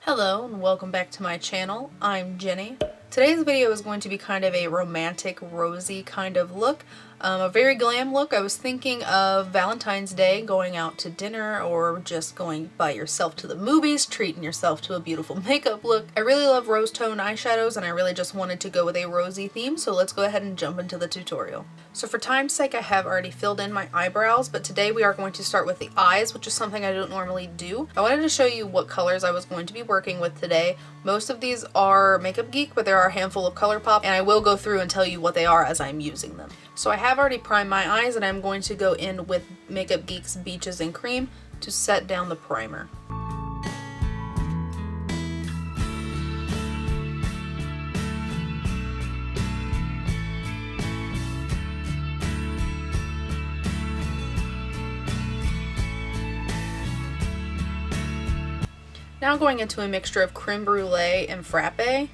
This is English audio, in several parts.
Hello and welcome back to my channel. I'm Jenny. Today's video is going to be kind of a romantic, rosy kind of look. A very glam look. I was thinking of Valentine's Day, going out to dinner or just going by yourself to the movies, treating yourself to a beautiful makeup look. I really love rose tone eyeshadows and I really just wanted to go with a rosy theme, so let's go ahead and jump into the tutorial. So for time's sake I have already filled in my eyebrows, but today we are going to start with the eyes, which is something I don't normally do. I wanted to show you what colors I was going to be working with today. Most of these are Makeup Geek, but there are a handful of ColourPop, and I will go through and tell you what they are as I'm using them. So I have already primed my eyes and I'm going to go in with Makeup Geek's Beaches and Cream to set down the primer. Now going into a mixture of Creme Brulee and Frappe.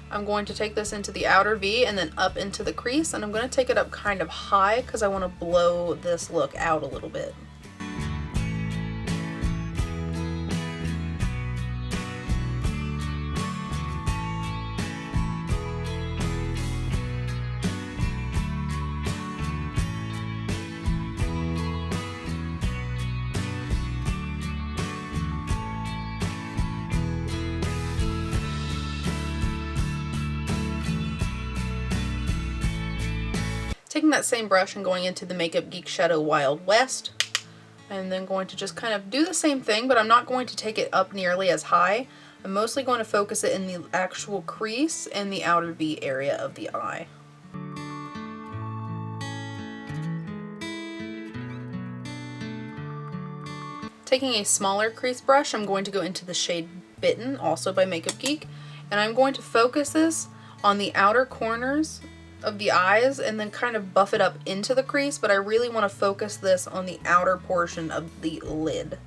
I'm going to take this into the outer V and then up into the crease, and I'm going to take it up kind of high because I want to blow this look out a little bit. Taking that same brush and going into the Makeup Geek Shadow Wild West, and then going to just kind of do the same thing, but I'm not going to take it up nearly as high. I'm mostly going to focus it in the actual crease and the outer V area of the eye. Taking a smaller crease brush, I'm going to go into the shade Bitten, also by Makeup Geek, and I'm going to focus this on the outer corners of the eyes and then kind of buff it up into the crease, but I really want to focus this on the outer portion of the lid.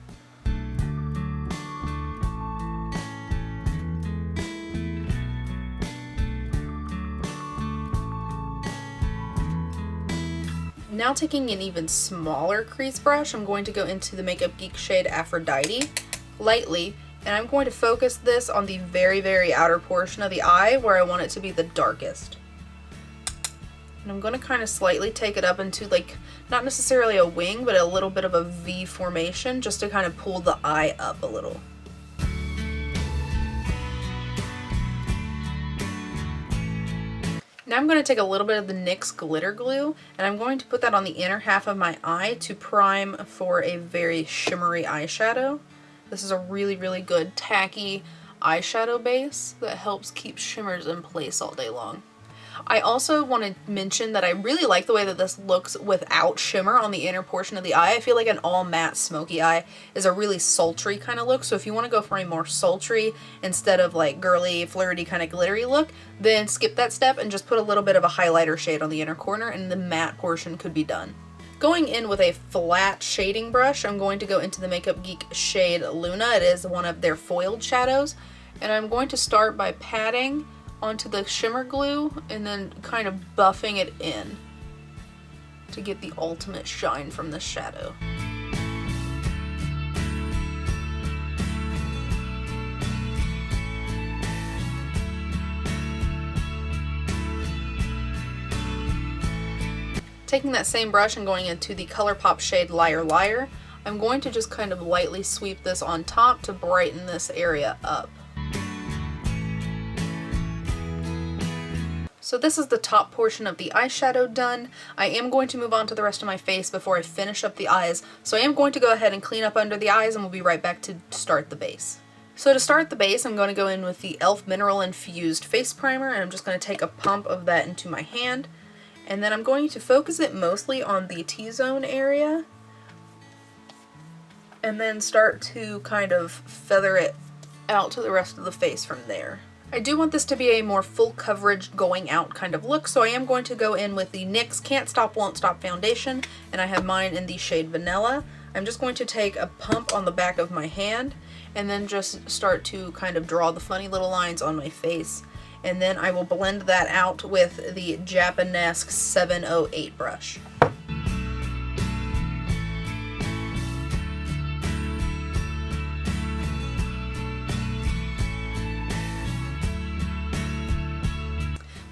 Now taking an even smaller crease brush, I'm going to go into the Makeup Geek shade Aphrodite lightly, and I'm going to focus this on the very outer portion of the eye where I want it to be the darkest. And I'm going to kind of slightly take it up into, like, not necessarily a wing, but a little bit of a V formation, just to kind of pull the eye up a little. Now I'm going to take a little bit of the NYX glitter glue, and I'm going to put that on the inner half of my eye to prime for a very shimmery eyeshadow. This is a really good tacky eyeshadow base that helps keep shimmers in place all day long. I also want to mention that I really like the way that this looks without shimmer on the inner portion of the eye. I feel like an all matte smoky eye is a really sultry kind of look, so if you want to go for a more sultry instead of like girly, flirty kind of glittery look, then skip that step and just put a little bit of a highlighter shade on the inner corner and the matte portion could be done. Going in with a flat shading brush, I'm going to go into the Makeup Geek shade Luna. It is one of their foiled shadows, and I'm going to start by patting onto the shimmer glue and then kind of buffing it in to get the ultimate shine from the shadow. Taking that same brush and going into the ColourPop shade Liar Liar, I'm going to just kind of lightly sweep this on top to brighten this area up. So this is the top portion of the eyeshadow done. I am going to move on to the rest of my face before I finish up the eyes. So I am going to go ahead and clean up under the eyes and we'll be right back to start the base. So to start the base, I'm going to go in with the e.l.f. Mineral Infused Face Primer, and I'm just going to take a pump of that into my hand. And then I'm going to focus it mostly on the T-zone area. And then start to kind of feather it out to the rest of the face from there. I do want this to be a more full coverage going out kind of look, so I am going to go in with the NYX Can't Stop Won't Stop foundation, and I have mine in the shade Vanilla. I'm just going to take a pump on the back of my hand and then just start to kind of draw the funny little lines on my face, and then I will blend that out with the Japanesque 708 brush.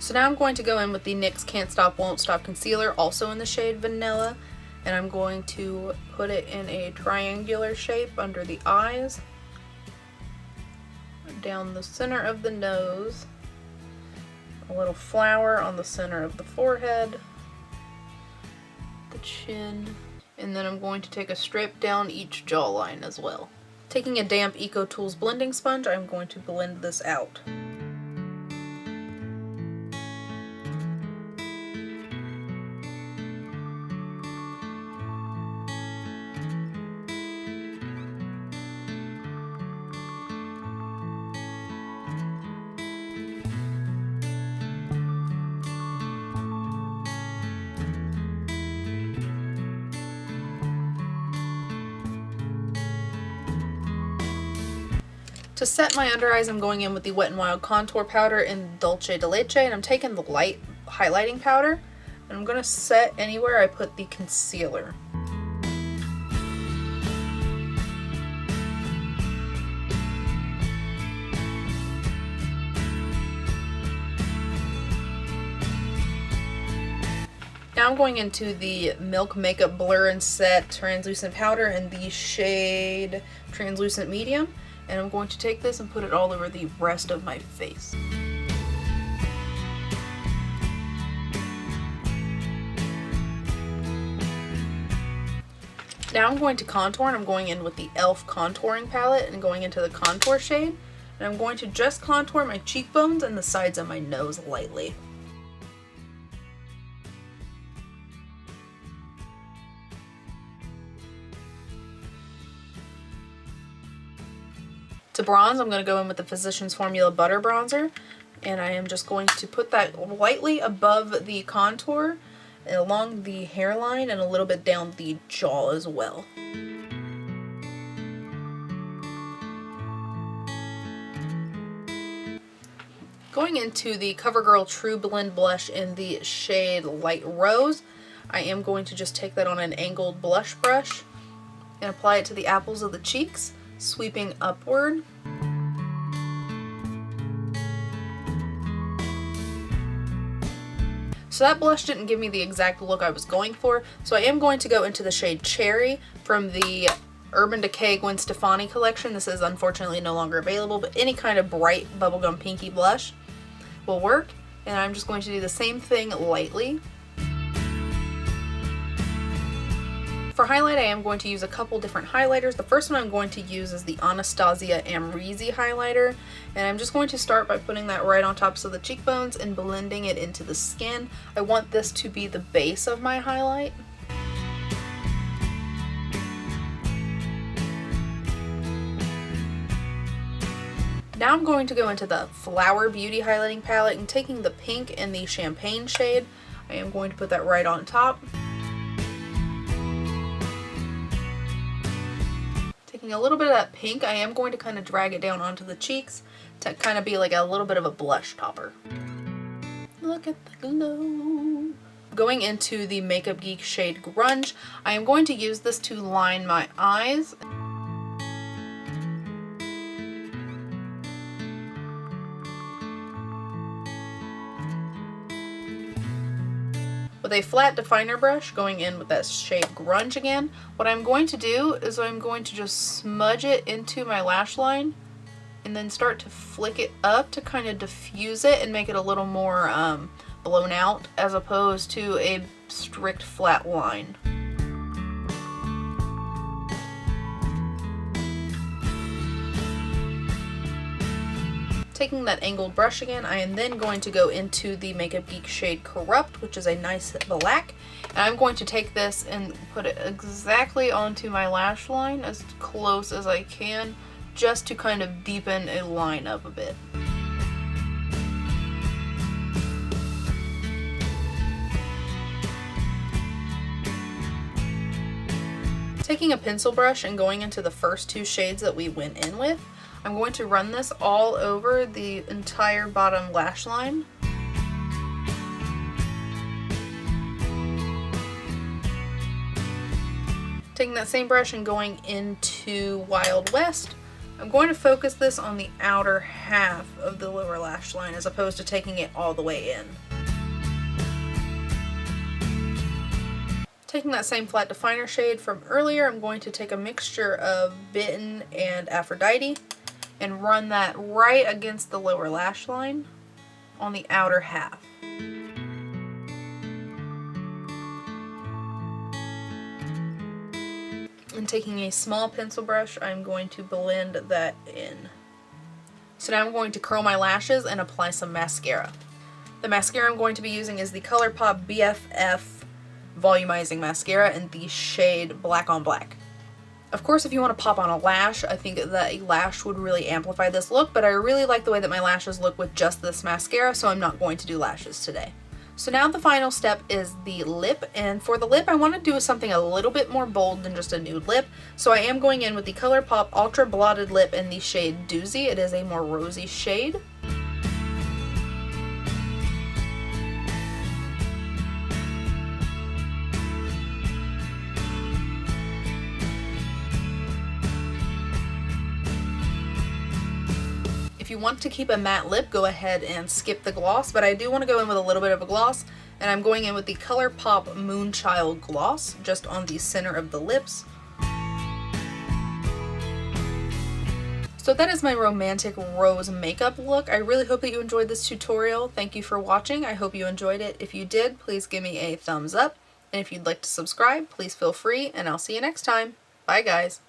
So now I'm going to go in with the NYX Can't Stop Won't Stop Concealer, also in the shade Vanilla, and I'm going to put it in a triangular shape under the eyes, down the center of the nose, a little flower on the center of the forehead, the chin, and then I'm going to take a strip down each jawline as well. Taking a damp EcoTools blending sponge, I'm going to blend this out. To set my under eyes, I'm going in with the Wet n Wild Contour Powder in Dulce de Leche, and I'm taking the light highlighting powder, and I'm going to set anywhere I put the concealer. Now I'm going into the Milk Makeup Blur and Set Translucent Powder in the shade Translucent Medium. And I'm going to take this and put it all over the rest of my face. Now I'm going to contour, and I'm going in with the e.l.f. contouring palette and going into the contour shade. And I'm going to just contour my cheekbones and the sides of my nose lightly. To bronze, I'm going to go in with the Physicians Formula Butter Bronzer, and I am just going to put that lightly above the contour, along the hairline, and a little bit down the jaw as well. Going into the CoverGirl True Blend Blush in the shade Light Rose, I am going to just take that on an angled blush brush and apply it to the apples of the cheeks, sweeping upward. So that blush didn't give me the exact look I was going for, so I am going to go into the shade Cherry from the Urban Decay Gwen Stefani collection. This is unfortunately no longer available, but any kind of bright bubblegum pinky blush will work. And I'm just going to do the same thing lightly. For highlight, I am going to use a couple different highlighters. The first one I'm going to use is the Anastasia Amerezy highlighter, and I'm just going to start by putting that right on tops of the cheekbones and blending it into the skin. I want this to be the base of my highlight. Now I'm going to go into the Flower Beauty highlighting palette, and taking the pink in the Champagne shade, I am going to put that right on top. Taking a little bit of that pink, I am going to kind of drag it down onto the cheeks to kind of be like a little bit of a blush topper. Look at the glow. Going into the Makeup Geek shade Grunge, I am going to use this to line my eyes. With a flat definer brush, going in with that shade Grunge again, what I'm going to do is I'm going to just smudge it into my lash line and then start to flick it up to kind of diffuse it and make it a little more blown out as opposed to a strict flat line. Taking that angled brush again, I am then going to go into the Makeup Geek shade Corrupt, which is a nice black, and I'm going to take this and put it exactly onto my lash line as close as I can, just to kind of deepen a line up a bit. Taking a pencil brush and going into the first two shades that we went in with, I'm going to run this all over the entire bottom lash line. Taking that same brush and going into Wild West, I'm going to focus this on the outer half of the lower lash line as opposed to taking it all the way in. Taking that same flat definer shade from earlier, I'm going to take a mixture of Bitten and Aphrodite and run that right against the lower lash line on the outer half. And taking a small pencil brush, I'm going to blend that in. So now I'm going to curl my lashes and apply some mascara. The mascara I'm going to be using is the ColourPop BFF Volumizing Mascara in the shade Black on Black. Of course, if you want to pop on a lash, I think that a lash would really amplify this look, but I really like the way that my lashes look with just this mascara, so I'm not going to do lashes today. So now the final step is the lip, and for the lip I want to do something a little bit more bold than just a nude lip, so I am going in with the ColourPop Ultra Blotted Lip in the shade Doozy. It is a more rosy shade. If you want to keep a matte lip, go ahead and skip the gloss, but I do want to go in with a little bit of a gloss, and I'm going in with the ColourPop Moonchild Gloss just on the center of the lips. So that is my romantic rose makeup look. I really hope that you enjoyed this tutorial. Thank you for watching. I hope you enjoyed it. If you did, please give me a thumbs up, and if you'd like to subscribe, please feel free, and I'll see you next time. Bye guys!